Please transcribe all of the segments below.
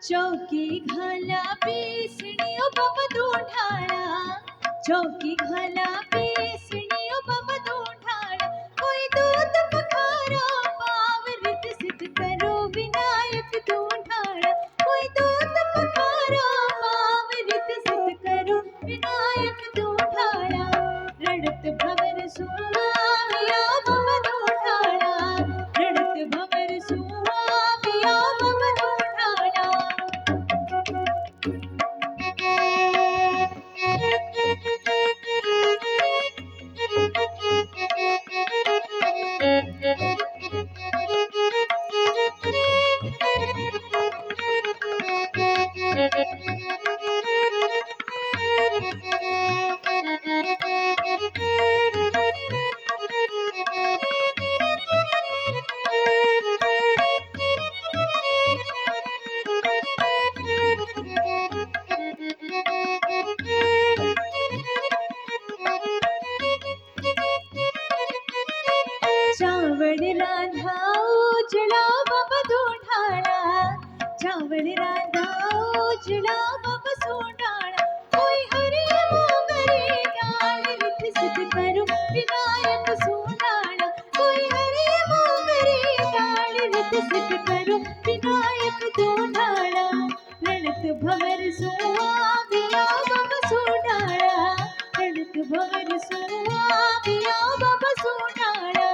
चौकी घाला पिसणियो बाबा दोंढाळा, चौकी घाला पिसणियो बाबा दोंढाळा, कोई दूध पखारो पाव रित सिद्ध करो विनायक दोंढाळा, कोई दूध पखारो पाव रित सिद्ध करो विनायक दोंढाळा, रडत भवर सुवामिया बाबा दोंढाळा, रडत भवर सुवामिया बाबा दोंढाळा। चावड राधा उजळा बाबा दोंढाळा, चावड राधा उजळा बाबा सोंडाळा, कोई हरी मोगरी डाळ रित सिद्ध करो विनायक सोंडाळा, कोई हरी मोगरी डाळ रित सिद्ध करो विनायक दोंढाळा, रणत भवर सुवामिया बाबा सोंडाळा, रणत भवर सुवामिया बाबा सोंडाळा।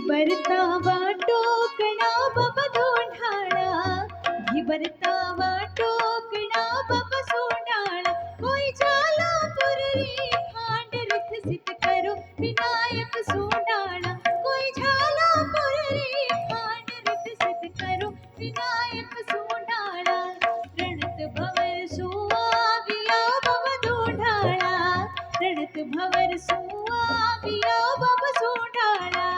बरतावा टोकणा बाबा दोंढाळा, घी बरतावा टोकणा बाबा सोंडाळा, कोई झाला पुररी खांड रित सिद्ध करो विनायक सोंडाळा, कोई झाला पुररी खांड रित सिद्ध करो विनायक सोंडाळा, रणत भवर सुवामिया बाबा दोंढाळा, रणत भवर सुवामिया बाबा सोंडाळा।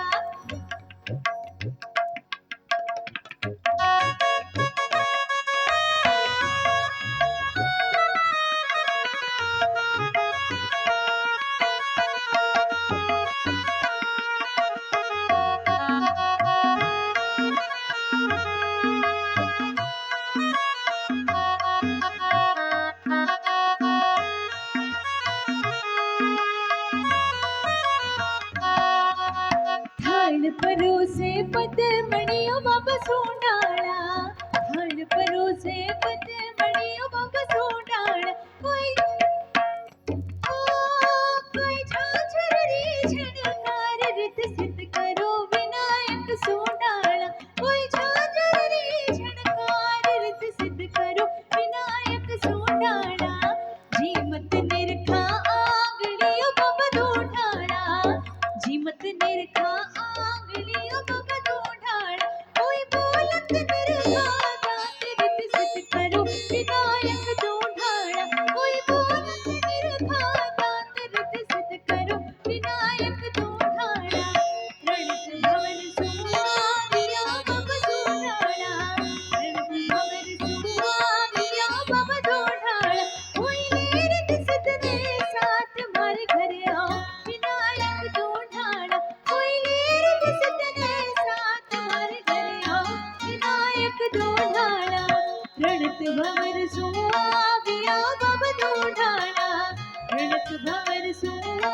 थान परोसे पदमणियो बाबा सोंडाळा, थान परोसे पदमणियो बाबा सोंडाळा, कोई झांझरी झणकार रित सिद्ध करो विनायक सोंडाळा, कोई झांझरी झणकार रित सिद्ध करो विनायक सोंडाळा, जीमत निरखा आंगलियो बाबा दोंढाळा, जीमत निरखा आंगलियो बाबा दोंढाळा, कोई बोलत निर्घाता रित सिद्ध करो विनायक दोंढाळा, कोई बोलत निर्घाता रित सिद्ध करो विनायक दोंढाळा, रणत भवन सुवामिया बाबा सोंडाळा, रणत भवन सुवामिया बाबा दोंढाळा, कोई रित सिद्ध ने साथ मारे घर आओ विनायक दोंढाळा, कोई रित सिद्ध ने साथ मारे घर आओ विनायक दोंढाळा, रणत भवर सुवामिया बाबा दोंढाळा, रणत भवर सुवा